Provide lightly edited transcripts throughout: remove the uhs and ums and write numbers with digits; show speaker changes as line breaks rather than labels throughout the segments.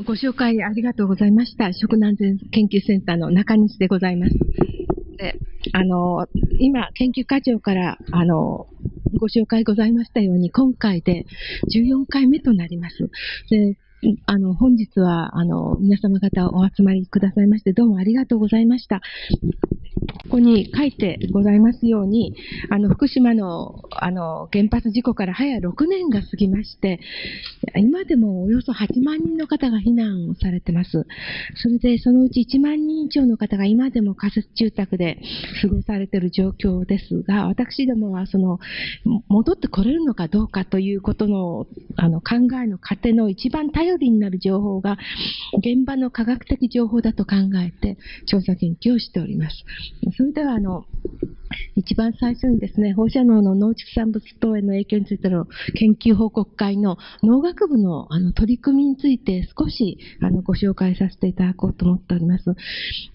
ご紹介ありがとうございました。食難全研究センターの中西でございます。で、今、研究課長から、ご紹介ございましたように、今回で14回目となります。で、本日は、皆様方お集まりくださいまして、どうもありがとうございました。ここに書いてございますように、福島の、原発事故から早6年が過ぎまして、今でもおよそ8万人の方が避難されてます。それで、そのうち1万人以上の方が今でも仮設住宅で過ごされている状況ですが、私どもは戻ってこれるのかどうかということの、考えの過程の一番頼りになる情報が、現場の科学的情報だと考えて、調査研究をしております。それでは一番最初にですね、放射能の農畜産物等への影響についての研究報告会の農学部の取り組みについて少しご紹介させていただこうと思っております。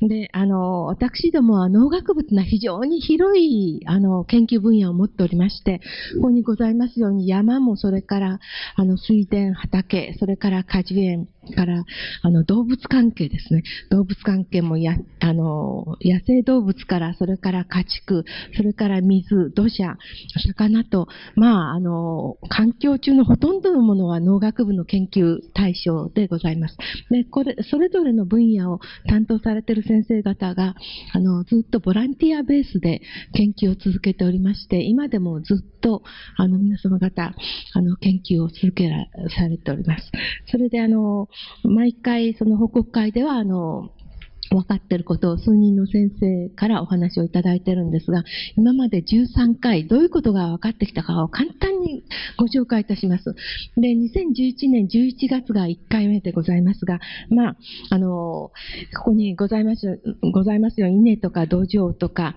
で、私どもは農学部というのは非常に広い研究分野を持っておりまして、ここにございますように山もそれから水田、畑、それから果樹園から動物関係ですね。動物関係も野生動物からそれから家畜、それから水、土砂、魚と、環境中のほとんどのものは農学部の研究対象でございます。で、それぞれの分野を担当されている先生方が、ずっとボランティアベースで研究を続けておりまして、今でもずっと、皆様方、研究を続けされております。それで、毎回その報告会では、分かっていることを数人の先生からお話をいただいているんですが、今まで13回どういうことが分かってきたかを簡単にご紹介いたします。で、2011年11月が1回目でございますが、ここにございますように稲とか土壌とか、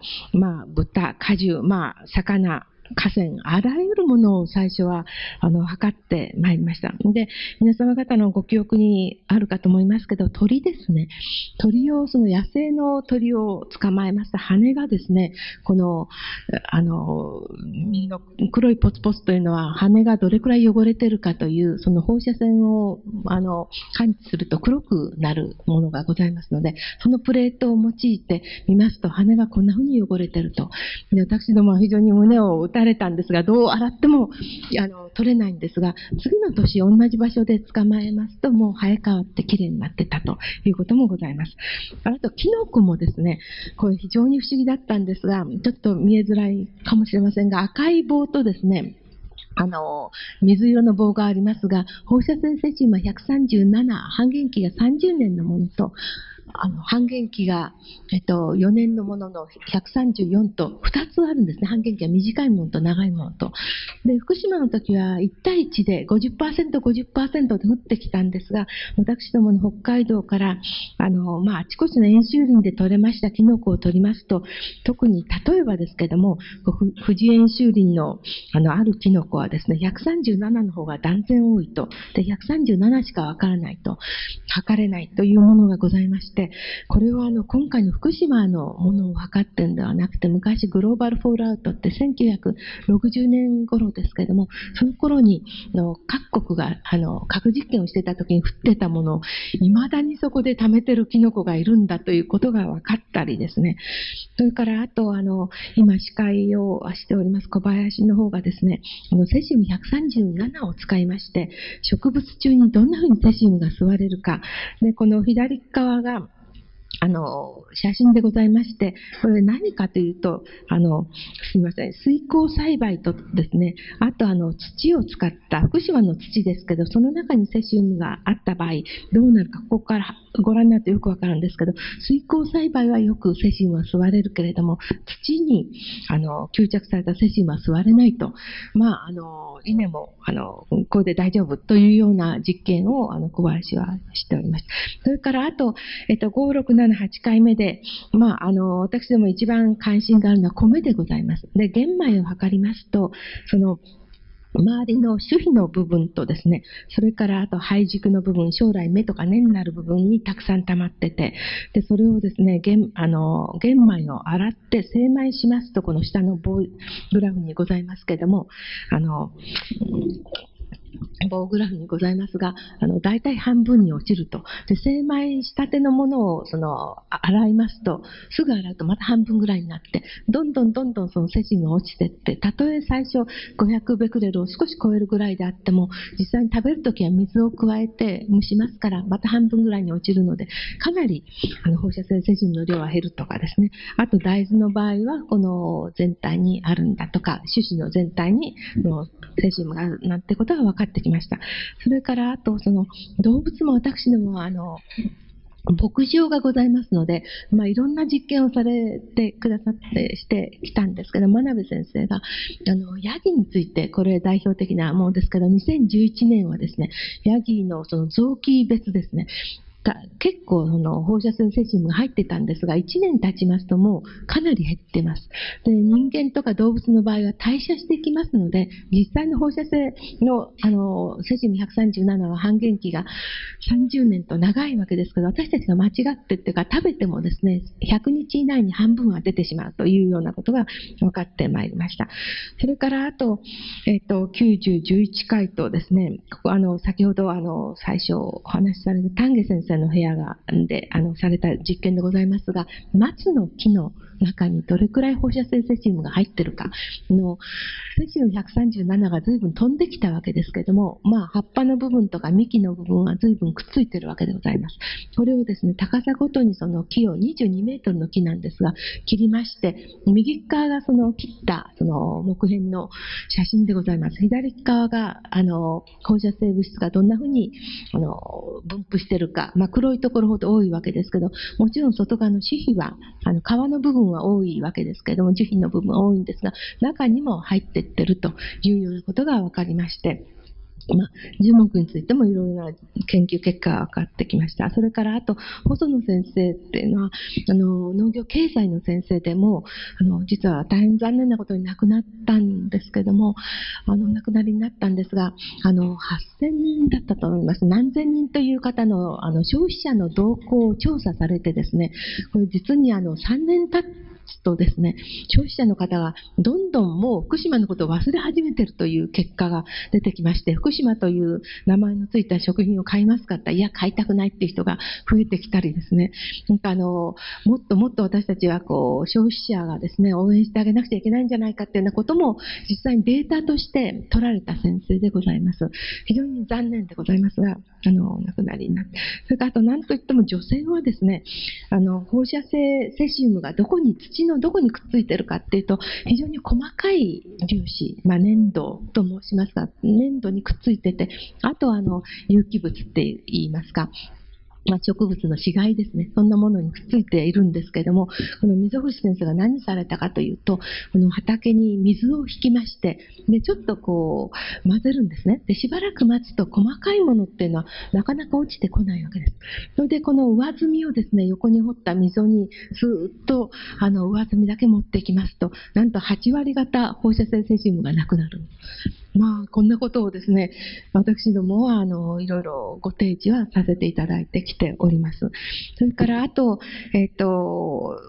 豚、果樹、魚、河川、あらゆるものを最初は測ってまいりました。で、皆様方のご記憶にあるかと思いますけど、鳥ですね。鳥を、その野生の鳥を捕まえました羽がですね、この、右の黒いポツポツというのは羽がどれくらい汚れているかという、その放射線を感知すると黒くなるものがございますので、そのプレートを用いて見ますと羽がこんな風に汚れていると。で、私どもは非常に胸を打たれたんですが、どう洗っても取れないんですが、次の年同じ場所で捕まえますと、もう生え変わってきれいになってたということもございます。あと、キノコもですね、これ非常に不思議だったんですが、ちょっと見えづらいかもしれませんが、赤い棒とですね、水色の棒がありますが、放射線セシウムは137、半減期が30年のものと、半減期が、4年のものの134と2つあるんですね。半減期は短いものと長いものと。で、福島の時は1対1で 50%、50% で降ってきたんですが、私どもの北海道から、あちこちの演習林で採れましたキノコを取りますと、特に例えばですけども、富士演習林の、あるキノコはですね、137の方が断然多いと。で、137しかわからないと。測れないというものがございまして、これは今回の福島のものを測っているのではなくて、昔グローバルフォールアウトって1960年頃ですけれども、その頃に各国が核実験をしていた時に降ってたものを未だにそこで貯めてるキノコがいるんだということが分かったりですね。それからあと今司会をしております小林の方がですね、セシウム137を使いまして、植物中にどんなふうにセシウムが吸われるか。で、この左側が写真でございまして、これ何かというと、すみません、水耕栽培とですね、あと土を使った、福島の土ですけど、その中にセシウムがあった場合、どうなるか、ここからご覧になるとよくわかるんですけど、水耕栽培はよくセシウムは吸われるけれども、土に吸着されたセシウムは吸われないと。稲もこれで大丈夫というような実験を小林はしております。それからあと、5、6、7、8回目で、私ども一番関心があるのは米でございます。で、玄米を測りますと、その周りの種皮の部分とですね、それからあと胚軸の部分、将来芽とか根になる部分にたくさん溜まってて、で、それをですね、玄米を洗って精米しますと、この下のグラフにございますけれども、棒グラフにございますが、大体半分に落ちると。で、精米したてのものを、洗いますと、すぐ洗うとまた半分ぐらいになって、どんどんそのセシウムが落ちていって、たとえ最初500ベクレルを少し超えるぐらいであっても、実際に食べるときは水を加えて蒸しますから、また半分ぐらいに落ちるので、かなり放射性セシウムの量は減るとかですね。あと大豆の場合は、この全体にあるんだとか、種子の全体にセシウムがあるなんてことが分かってきました。それから、あと、動物も私どもは、牧場がございますので、いろんな実験をされてくださってしてきたんですけど、真鍋先生が、ヤギについて、これ代表的なものですけど、2011年はですね、ヤギのその臓器別ですね、結構放射性セシウムが入ってたんですが、1年経ちますともうかなり減ってます。で、人間とか動物の場合は代謝していきますので、実際の放射性のセシウム137は半減期が30年と長いわけですけど、私たちが間違ってっていうか、食べてもですね、100日以内に半分は出てしまうというようなことが分かってまいりました。それからあと、90、11回とですね、ここ先ほど最初お話しされた丹下先生の部屋でされた実験でございますが、松の木の中にどれくらい放射性セシウムが入っているかセシウム137が随分飛んできたわけですけれども、葉っぱの部分とか幹の部分は随分くっついているわけでございます。これをですね、高さごとにその木を22メートルの木なんですが、切りまして、右側がその切った木片の写真でございます。左側が放射性物質がどんなふうに分布しているか、黒いところほど多いわけですけど、もちろん外側の種皮は皮の部分は多いわけですけれども、樹皮の部分は多いんですが、中にも入っていってるというようなことが分かりまして、樹木についてもいろいろな研究結果が分かってきました。それからあと、細野先生っていうのは、農業経済の先生でも、実は大変残念なことに亡くなったんですけども、亡くなりになったんですが、8000人だったと思います。何千人という方の、消費者の動向を調査されてですね、これ実に3年経ってとですね、消費者の方がどんどんもう福島のことを忘れ始めているという結果が出てきまして、福島という名前のついた食品を買いますかって言ったら、いや、買いたくないっていう人が増えてきたりですね、もっともっと私たちは消費者がですね、応援してあげなくちゃいけないんじゃないかっていうようなことも実際にデータとして取られた先生でございます。非常に残念でございますが、亡くなりになって、それからあと何といっても女性はですね、放射性セシウムが土のどこにくっついているかっていうと、非常に細かい粒子、粘土と申しますが、粘土にくっついてて、あと有機物って言いますか、植物の死骸ですね。そんなものにくっついているんですけれども、この溝口先生が何されたかというと、この畑に水を引きまして、で、ちょっと混ぜるんですね。で、しばらく待つと細かいものっていうのはなかなか落ちてこないわけです。それで、この上澄みをですね、横に掘った溝にスーッと上澄みだけ持っていきますと、なんと8割方放射性セシウムがなくなる。こんなことをですね、私どもはいろいろご提示はさせていただいてきております。それからあと、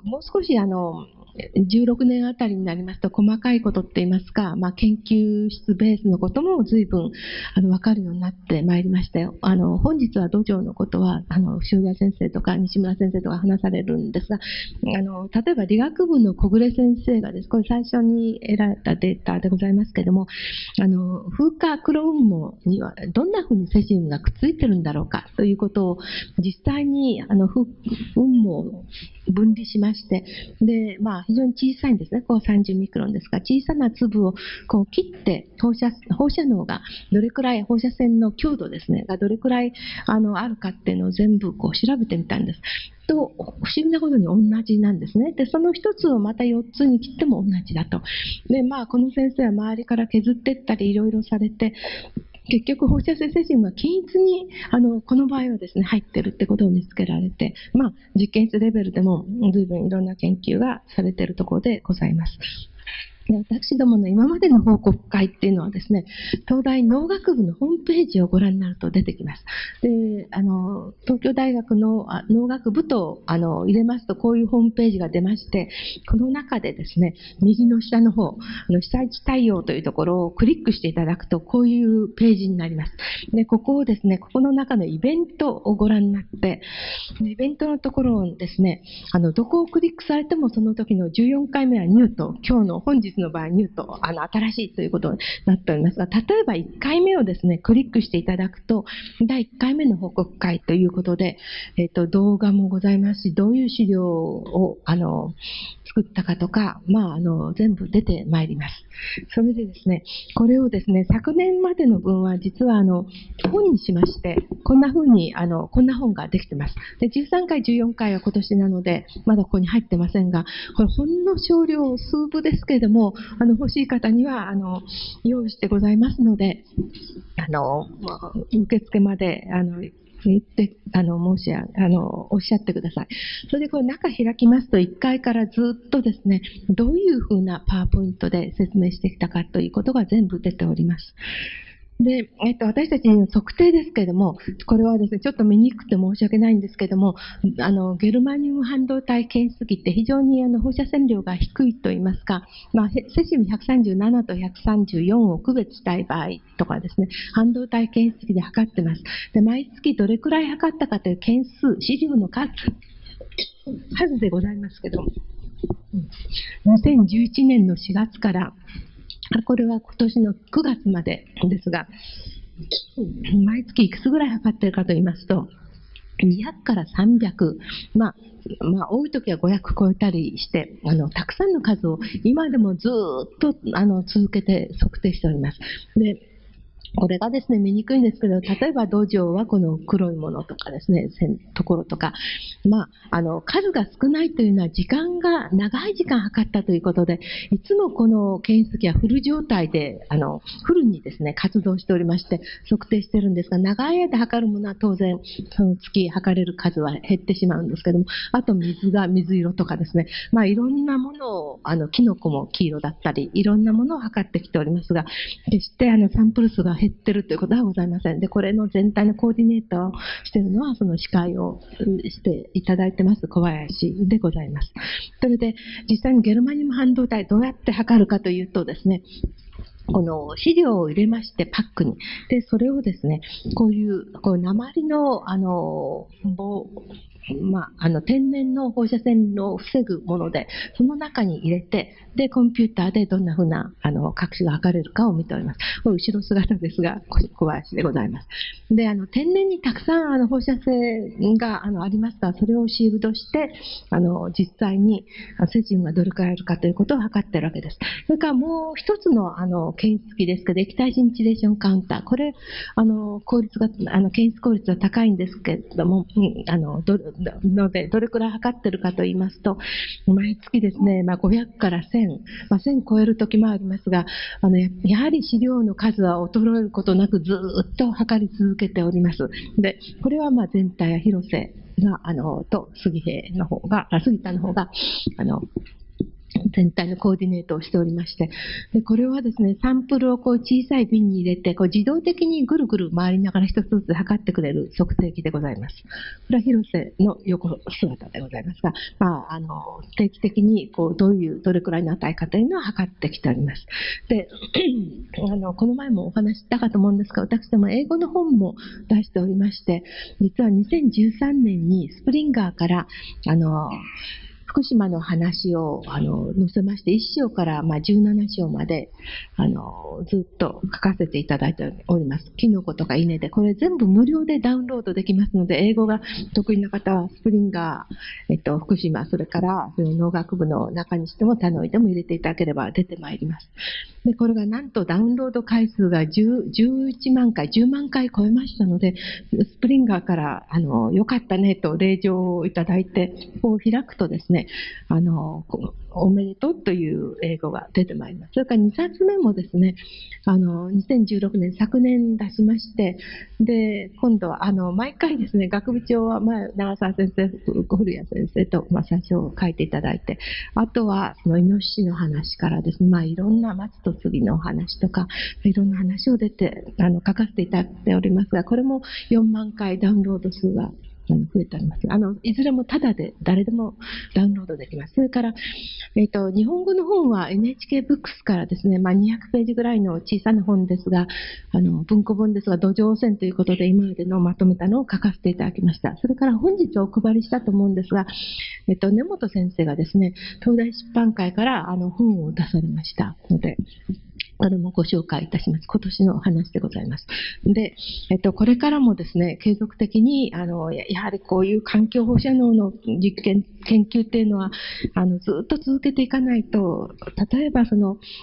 もう少し16年あたりになりますと、細かいことって言いますか、研究室ベースのことも随分分かるようになってまいりまして、本日は土壌のことは塩田先生とか西村先生とか話されるんですが、例えば理学部の小暮先生がです、これ最初に得られたデータでございますけれども、風化黒雲母にはどんなふうにセシウムがくっついてるんだろうかということを実際に雲母を分離しまして、で、非常に小さいんですね。30ミクロンですが、小さな粒を切って放射能がどれくらい、放射線の強度ですね、がどれくらいあるかっていうのを全部調べてみたんです。と、不思議なことに同じなんですね。で、その一つをまた4つに切っても同じだと。で、この先生は周りから削っていったりいろいろされて、結局放射性セシウムが均一にこの場合はですね入ってるってことを見つけられて、実験室レベルでも随分いろんな研究がされているところでございます。で私どもの今までの報告会っていうのはですね、東大農学部のホームページをご覧になると出てきます。で、東京大学の農学部と入れますと、こういうホームページが出まして、この中でですね、右の下の方、被災地対応というところをクリックしていただくと、こういうページになります。で、ここをですね、ここの中のイベントをご覧になって、イベントのところをですね、どこをクリックされてもその時の14回目はニューと、今日の本日の場合ニューと、新しいということになっておりますが、例えば1回目をですね、クリックしていただくと、第1回目の報告会ということで、動画もございますし、どういう資料を、作ったかとか、全部出てまいります。それでですね、これをですね、昨年までの分は実は本にしまして、こんな風に、こんな本ができてます。で、13回、14回は今年なので、まだここに入ってませんが、これほんの少量、数部ですけれども、欲しい方には、用意してございますので、受付まで、言って、おっしゃってください。それでこれ中開きますと、1階からずっとですね、どういうふうなパワーポイントで説明してきたかということが全部出ております。で、私たちの測定ですけれども、これはですね、ちょっと見にくくて申し訳ないんですけれども、ゲルマニウム半導体検出器って非常に放射線量が低いといいますか、セシウム137と134を区別したい場合とかですね、半導体検出器で測ってます。で、毎月どれくらい測ったかという件数、資料の数でございますけども、2011年の4月から、これは今年の9月までですが、毎月いくつぐらい測っているかと言いますと、200から300、多い時は500超えたりして、たくさんの数を今でもずっと続けて測定しております。で、これがですね、見にくいんですけど、例えば土壌はこの黒いものとかですね、ところとか、数が少ないというのは長い時間測ったということで、いつもこの検出器はフル状態で、フルにですね、活動しておりまして、測定してるんですが、長い間測るものは当然、その月測れる数は減ってしまうんですけども、あと水色とかですね、いろんなものを、キノコも黄色だったり、いろんなものを測ってきておりますが、決してサンプル数が減ってるということはございません。で、これの全体のコーディネートをしているのは、その司会をしていただいてます小林でございます。それで、実際にゲルマニウム半導体どうやって測るかというとですね、この資料を入れまして、パックに。で、それをですね、こういう鉛の、天然の放射線を防ぐもので、その中に入れて、で、コンピューターでどんな風な、隠しが測れるかを見ております。これ後ろ姿ですが、小林でございます。で、天然にたくさん、放射線が、ありますから、それをシールドして、実際に、セシウムがどれくらいあるかということを測っているわけです。それからもう一つの、検出器ですけど、液体シンチレーションカウンター。これ、効率が、検出効率が高いんですけれども、どれくらい測ってるかと言いますと、毎月ですね、500から1000、1000超える時もありますが、やはり資料の数は衰えることなくずっと測り続けております。で、これは全体や広瀬が、と杉田の方が、全体のコーディネートをしておりまして、でこれはですね、サンプルを小さい瓶に入れて、自動的にぐるぐる回りながら一つずつ測ってくれる測定器でございます。これは広瀬の横姿でございますが、定期的にどれくらいの値かというのを測ってきております。で、この前もお話ししたかと思うんですが、私ども英語の本も出しておりまして、実は2013年にスプリンガーから、福島の話を載せまして、1章から17章までずっと書かせていただいております。キノコとか稲で、これ全部無料でダウンロードできますので、英語が得意な方はスプリンガー、福島、それから農学部の中にしても他のでも入れていただければ出てまいります。で、これがなんとダウンロード回数が11万回、10万回超えましたので、スプリンガーからよかったねと令状をいただいて、こう開くとですね、で、おめでとうという英語が出てまいります。それから2冊目もですね、2016年、昨年出しまして、で、今度は、毎回ですね、学部長は、長澤先生、古谷先生と、最初書いていただいて、あとは、そのイノシシの話からですね、いろんな松と杉のお話とか、いろんな話を書かせていただいておりますが、これも4万回ダウンロード数が増えております。いずれもタダで誰でもダウンロードできます。それから、日本語の本は NHK ブックスからですね、200ページぐらいの小さな本ですが、文庫本ですが、土壌汚染ということで今までのまとめたのを書かせていただきました。それから本日お配りしたと思うんですが、根本先生がですね、東大出版会から本を出されましたので、これもご紹介いたします。今年のお話でございます。で、これからもですね、継続的に、やはりこういう環境放射能の実験、研究っていうのは、ずっと続けていかないと、例えば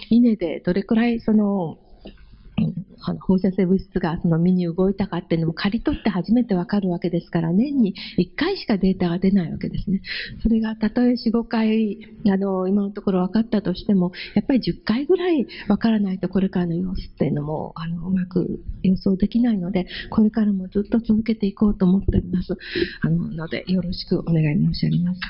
稲でどれくらい放射性物質が実に動いたかっていうのも刈り取って初めてわかるわけですから、年に1回しかデータが出ないわけですね。それがたとえ4、5回今のところ分かったとしても、やっぱり10回ぐらい分からないとこれからの様子っていうのもうまく予想できないので、これからもずっと続けていこうと思っております。のでよろしくお願い申し上げます。